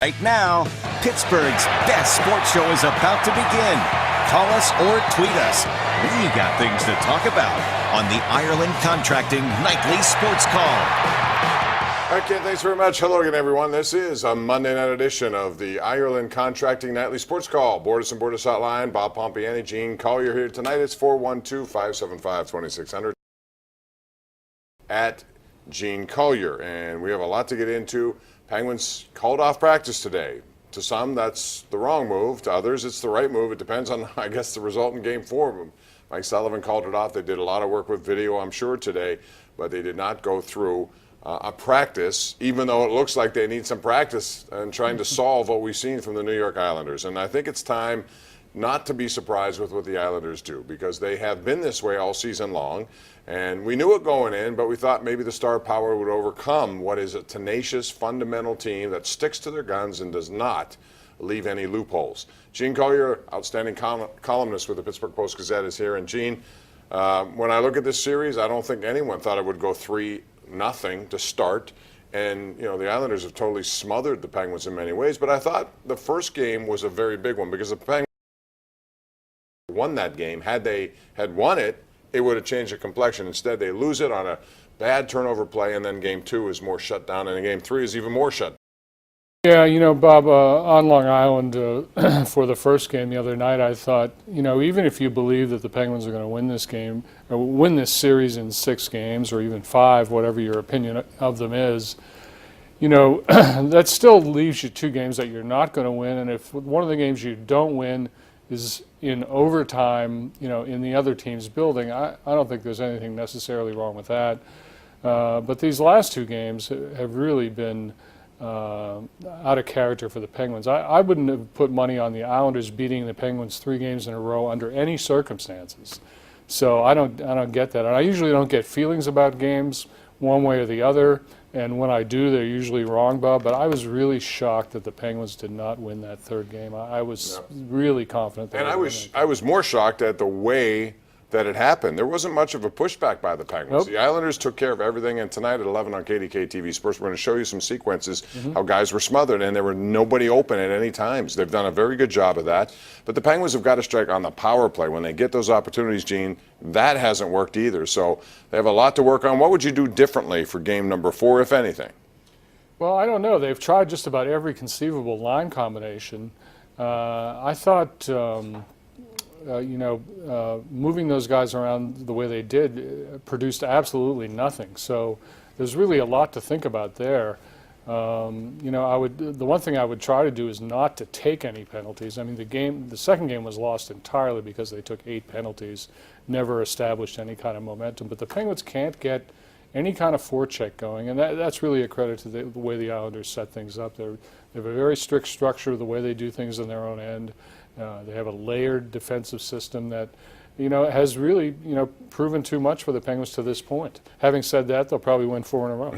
Right now, Pittsburgh's best sports show is about to begin. Call us or tweet us. We got things to talk about on the Ireland Contracting Nightly Sports Call. Okay, thanks very much. Hello again, everyone. This is a Monday night edition of the Ireland Contracting Nightly Sports Call. Borders and Borders Hotline, Bob Pompeani, Gene Collier here tonight. It's 412-575-2600 at Gene Collier. And we have a lot to get into. Penguins called off practice today. To some, that's the wrong move. To others, it's the right move. It depends on, I guess, the result in Game 4. Mike Sullivan called it off. They did a lot of work with video, I'm sure, today, but they did not go through a practice, even though it looks like they need some practice in trying to solve what we've seen from the New York Islanders. And I think it's time not to be surprised with what the Islanders do, because they have been this way all season long. And we knew it going in, but we thought maybe the star power would overcome what is a tenacious, fundamental team that sticks to their guns and does not leave any loopholes. Gene Collier, outstanding columnist with the Pittsburgh Post-Gazette, is here. And Gene, when I look at this series, I don't think anyone thought it would go 3-0 to start. And, you know, the Islanders have totally smothered the Penguins in many ways. But I thought the first game was a very big one because the Penguins won that game. Had they won it, it would have changed the complexion. Instead, they lose it on a bad turnover play, and then Game 2 is more shut down, and Game 3 is even more shut down. Yeah, you know, Bob, on Long Island for the first game the other night, I thought, you know, even if you believe that the Penguins are going to win this game, or win this series in 6 games, or even 5, whatever your opinion of them is, you know, that still leaves you 2 games that you're not going to win. And if one of the games you don't win is in overtime, you know, in the other team's building, I don't think there's anything necessarily wrong with that. But these last 2 games have really been out of character for the Penguins. I wouldn't have put money on the Islanders beating the Penguins 3 games in a row under any circumstances. So I don't get that. And I usually don't get feelings about games one way or the other. And when I do, they're usually wrong, Bob. But I was really shocked that the Penguins did not win that 3rd game. I was really confident. And I was more shocked at the way that it happened. There wasn't much of a pushback by the Penguins. Nope. The Islanders took care of everything. And tonight at 11 on KDKA-TV Sports, we're going to show you some sequences how guys were smothered, and there were nobody open at any times. They've done a very good job of that. But the Penguins have got to strike on the power play when they get those opportunities, Gene. That hasn't worked either. So they have a lot to work on. What would you do differently for game number 4, if anything? Well, I don't know. They've tried just about every conceivable line combination. I thought, you know, moving those guys around the way they did produced absolutely nothing. So there's really a lot to think about there. You know, the one thing I would try to do is not to take any penalties. I mean, the second game was lost entirely because they took 8 penalties, never established any kind of momentum. But the Penguins can't get any kind of forecheck going, and that's really a credit to the way the Islanders set things up. They have a very strict structure, the way they do things on their own end. They have a layered defensive system that, you know, has really, you know, proven too much for the Penguins to this point. Having said that, they'll probably win 4 in a row.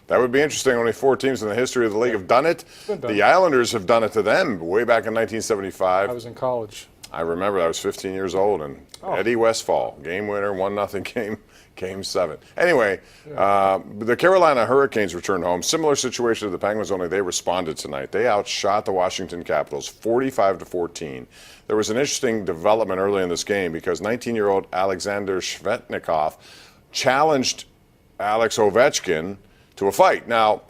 That would be interesting. Only 4 teams in the history of the league have done it. The Islanders have done it to them way back in 1975. I was in college. I remember I was 15 years old, and Eddie Westfall, game winner, 1-0 game 7. Anyway, the Carolina Hurricanes returned home. Similar situation to the Penguins, only they responded tonight. They outshot the Washington Capitals 45-14. There was an interesting development early in this game because 19-year-old Alexander Svechnikov challenged Alex Ovechkin to a fight. Now,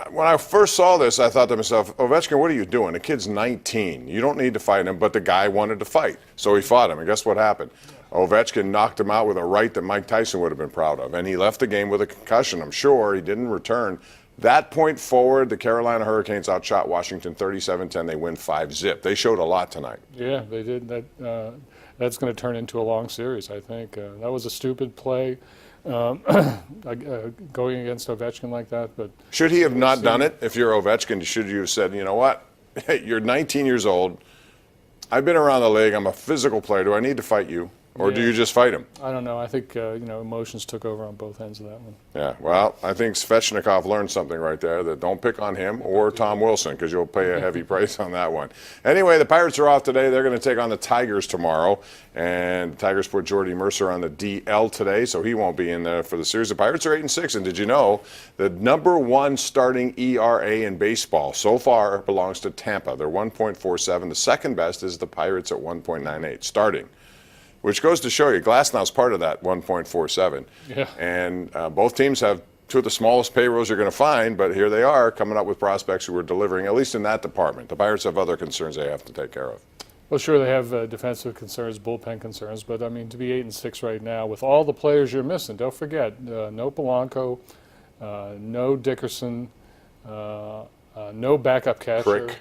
when I first saw this, I thought to myself, Ovechkin, what are you doing? The kid's 19. You don't need to fight him, but the guy wanted to fight. So he fought him, and guess what happened? Ovechkin knocked him out with a right that Mike Tyson would have been proud of, and he left the game with a concussion. I'm sure he didn't return. That point forward, the Carolina Hurricanes outshot Washington 37-10. They win 5-0. They showed a lot tonight. Yeah, they did. That's going to turn into a long series, I think. That was a stupid play. Going against Ovechkin like that, but should he have not done it? If you're Ovechkin, should you have said, you know what, hey, you're 19 years old, I've been around the league, I'm a physical player, do I need to fight you? Or do you just fight him? I don't know. I think, emotions took over on both ends of that one. Yeah, well, I think Svechnikov learned something right there, that don't pick on him or Tom Wilson, because you'll pay a heavy price on that one. Anyway, the Pirates are off today. They're going to take on the Tigers tomorrow. And the Tigers put Jordy Mercer on the DL today, so he won't be in there for the series. The Pirates are 8-6, and did you know the #1 starting ERA in baseball so far belongs to Tampa. They're 1.47. The second best is the Pirates at 1.98 starting, which goes to show you Glasnow's part of that 1.47. Yeah. And both teams have two of the smallest payrolls you're going to find, but here they are coming up with prospects who are delivering, at least in that department. The Pirates have other concerns they have to take care of. Well, sure, they have defensive concerns, bullpen concerns, but I mean, to be 8-6 right now with all the players you're missing, don't forget, no Polanco, no Dickerson, no backup catcher.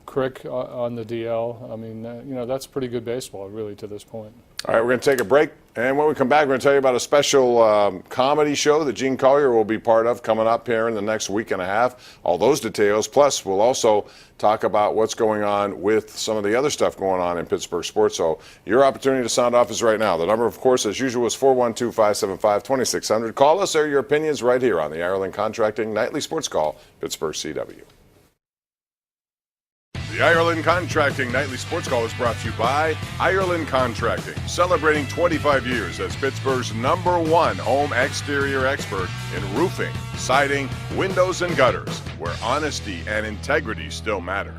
Crick on the DL. I mean, that's pretty good baseball, really, to this point. All right, we're going to take a break, and when we come back, we're going to tell you about a special comedy show that Gene Collier will be part of coming up here in the next week and a half. All those details, plus we'll also talk about what's going on with some of the other stuff going on in Pittsburgh sports. So your opportunity to sound off is right now. The number, of course, as usual, is 412-575-2600. Call us or your opinions right here on the Ireland Contracting Nightly Sports Call, Pittsburgh CW. The Ireland Contracting Nightly Sports Call is brought to you by Ireland Contracting, celebrating 25 years as Pittsburgh's #1 home exterior expert in roofing, siding, windows, and gutters, where honesty and integrity still matter.